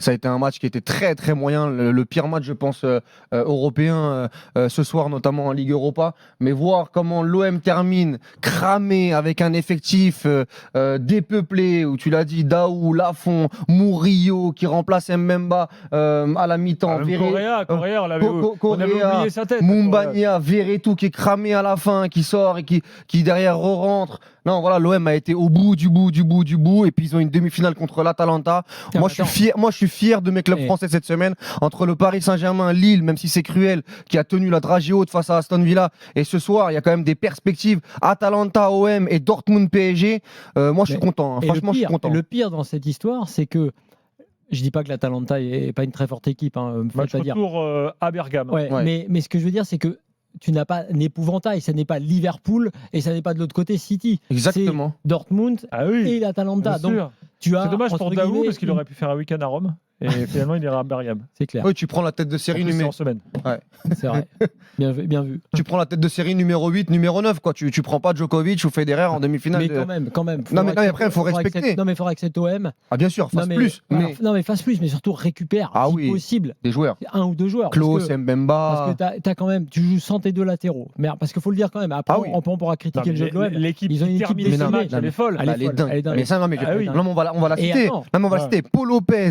Ça a été un match qui était très très moyen, le pire match je pense européen ce soir, notamment en Ligue Europa. Mais voir comment l'OM termine cramé avec un effectif dépeuplé, où tu l'as dit, Daou, Lafont, Murillo qui remplace Mbemba à la mi-temps. Correa, on avait oublié sa tête. Mumbagna, Verretou qui est cramé à la fin, qui sort et qui derrière re-rentre. Non, voilà, l'OM a été au bout du bout, et puis ils ont une demi-finale contre l'Atalanta. Moi, je suis fier de mes clubs français cette semaine, entre le Paris Saint-Germain, Lille, même si c'est cruel, qui a tenu la dragée haute face à Aston Villa, et ce soir, il y a quand même des perspectives. Atalanta, OM et Dortmund, PSG. Moi, je suis content. Hein. Franchement, je suis content. Le pire dans cette histoire, c'est que je dis pas que l'Atalanta est pas une très forte équipe. Match retour à Bergame. Ouais. Mais ce que je veux dire, c'est que tu n'as pas un épouvantail. Ça n'est pas Liverpool et ça n'est pas de l'autre côté City. Exactement. C'est Dortmund et l'Atalanta. Donc, c'est dommage pour Daou parce qu'il aurait pu faire un week-end à Rome. Et finalement, il ira à Bergame. C'est clair. Oui, tu prends la tête de série numéro... semaine. Ouais. C'est vrai. Bien vu. Tu prends la tête de série numéro 8, numéro 9, quoi. Tu prends pas Djokovic ou Federer en demi-finale. Mais quand même. Non, mais après, il faut respecter. Non, mais il faudrait que cet OM... Ah, bien sûr, fasse plus. Non, mais fasse plus, mais surtout récupère, si possible, des joueurs. Un ou deux joueurs. Klaus, Mbemba... Parce que t'as quand même... Tu joues sans tes deux latéraux. Mais parce qu'il faut le dire quand même. Après, on pourra critiquer le jeu de l'OM. L'équipe qui termine ce match, elle est folle. Elle est dingue. Mais ça, non, mais on va la citer. Non, mais on va la citer. Paul Lopez,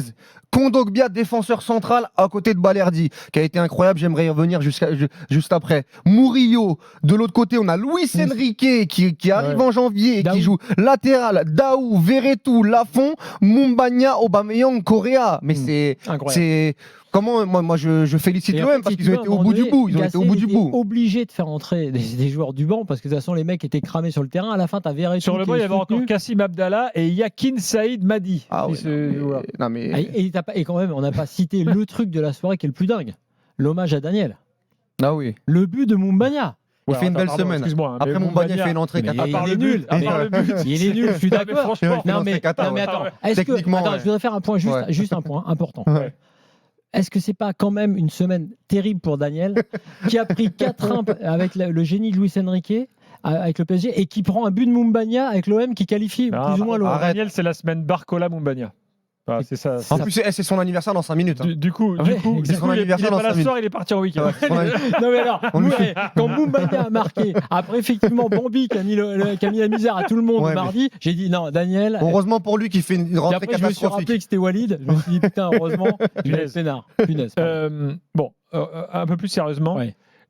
Kondogbia, défenseur central à côté de Balerdi, qui a été incroyable. J'aimerais y revenir juste après. Murillo, de l'autre côté, on a Luis Enrique qui arrive en janvier et qui joue latéral. Daou, Verretou, Lafont, Mumbagna, Aubameyang, Correa. Mais c'est comment moi je félicite l'OM parce qu'ils ont été au bout du bout. Ils ont été au bout du bout. Obligé de faire entrer des joueurs du banc parce que de toute façon les mecs étaient cramés sur le terrain. À la fin, t'as Verretou. Sur le banc, il y avait encore Kassim Abdallah et Yakin Saïd Madi. Ah oui. Et quand même, on n'a pas cité le truc de la soirée qui est le plus dingue. L'hommage à Daniel. Ah oui. Le but de Mumbagna. Il fait une belle semaine. Après, Mumbagna fait une entrée catastrophique. Il est nul. Il est nul, je suis d'accord. Non, mais attends. Je voudrais faire un point, juste un point important. Est-ce que c'est pas quand même une semaine terrible pour Daniel qui a pris 4-1 avec le génie de Luis Enrique avec le PSG et qui prend un but de Mumbagna avec l'OM qui qualifie plus ou moins l'OM. Daniel, c'est la semaine Barcola-Mumbagna. Ah, c'est ça. En plus, c'est son anniversaire dans 5 minutes. Hein. Du coup, c'est son anniversaire dans 5 minutes. Soir, il est parti en week-end. Non mais alors, quand Mumbagna a marqué, après effectivement Bambi qui a mis la misère à tout le monde mardi, j'ai dit non, Daniel. Heureusement pour lui qui fait une rentrée catastrophique. Je me suis rappelé que c'était Walid. Je me suis dit putain, heureusement, Punaise. Un peu plus sérieusement.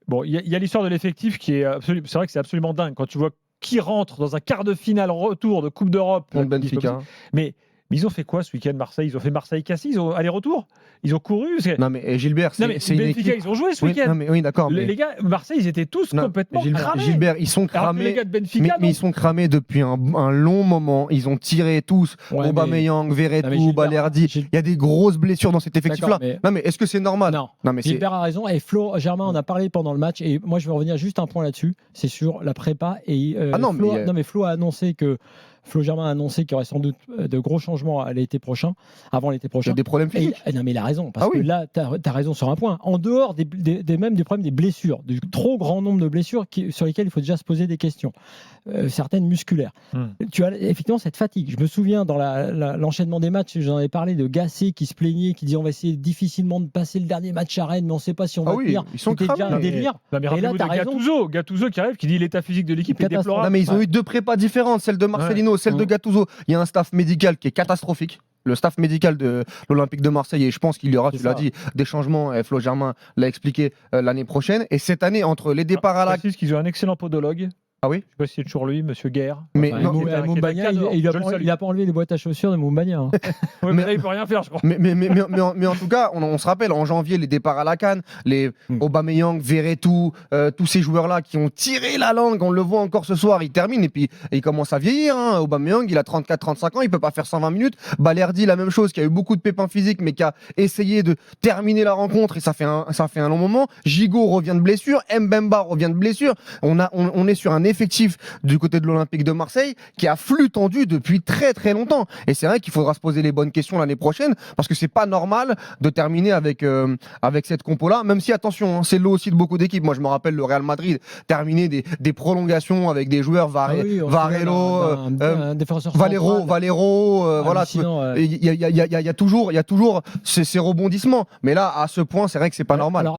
Bon, il y a l'histoire de l'effectif qui est absolument. C'est vrai que c'est absolument dingue quand tu vois qui rentre dans un quart de finale retour de Coupe d'Europe. Benfica. Mais ils ont fait quoi ce week-end, Marseille? Ils ont fait Marseille-Cassis, ils ont aller-retour. Ils ont couru. Non mais Gilbert, c'est une Benfica, équipe. ils ont joué ce week-end. Oui, d'accord. Les gars, Marseille, ils étaient tous complètement cramés. Gilbert, ils sont cramés. Les gars de Benfica, mais ils sont cramés depuis un long moment. Ils ont tiré tous. Aubameyang, Verretou, Balerdi. Il y a des grosses blessures dans cet effectif-là. Non mais est-ce que c'est normal? Non. Gilbert a raison. Et Flo Germain en a parlé pendant le match. Et moi, je vais revenir juste un point là-dessus. C'est sur la prépa. Et Flo a annoncé que. Flo Germain a annoncé qu'il y aurait sans doute de gros changements avant l'été prochain. Il y a des problèmes physiques. Non, mais il a raison. Parce que là, tu as raison sur un point. En dehors même des problèmes des blessures, du trop grand nombre de blessures sur lesquelles il faut déjà se poser des questions, certaines musculaires. Tu as effectivement cette fatigue. Je me souviens dans l'enchaînement des matchs, j'en avais parlé de Gasset qui se plaignait, qui disait on va essayer difficilement de passer le dernier match à Rennes, mais on ne sait pas si on va tenir. Ils sont cramés. Déjà un délire. Et là, tu as raison. Gattuso qui arrive, qui dit l'état physique de l'équipe est déplorable. Non, mais ils ont eu 2 prépas différentes, celle de Marcelino, celle de Gattuso. Il y a un staff médical qui est catastrophique. Le staff médical de l'Olympique de Marseille, et je pense qu'il y aura, tu l'as dit, des changements, et Flo Germain l'a expliqué l'année prochaine. Et cette année, entre les départs à la... qu'ils ont un excellent podologue. Ah oui? Je sais pas si c'est toujours lui, Monsieur Guerre. Mais Mumbagna, il a pas enlevé les boîtes à chaussures de Mumbagna. Hein. Mais là, il peut rien faire, je crois. Mais en tout cas, on se rappelle, en janvier, les départs à la CAN, les Aubameyang, Verretou, tous ces joueurs-là qui ont tiré la langue, on le voit encore ce soir, ils terminent et puis ils commencent à vieillir. Hein. Aubameyang, il a 34-35 ans, il peut pas faire 120 minutes. Balerdi, la même chose, qui a eu beaucoup de pépins physiques, mais qui a essayé de terminer la rencontre et ça fait un long moment. Gigot revient de blessure, Mbemba revient de blessure. On est sur un l'effectif du côté de l'Olympique de Marseille qui a flux tendu depuis très très longtemps. Et c'est vrai qu'il faudra se poser les bonnes questions l'année prochaine parce que c'est pas normal de terminer avec cette compo-là, même si attention, hein, c'est l'eau aussi de beaucoup d'équipes. Moi je me rappelle le Real Madrid terminer des prolongations avec des joueurs Varelo, Valero, voilà. Il y a toujours ces rebondissements. Mais là, à ce point, c'est vrai que c'est pas normal.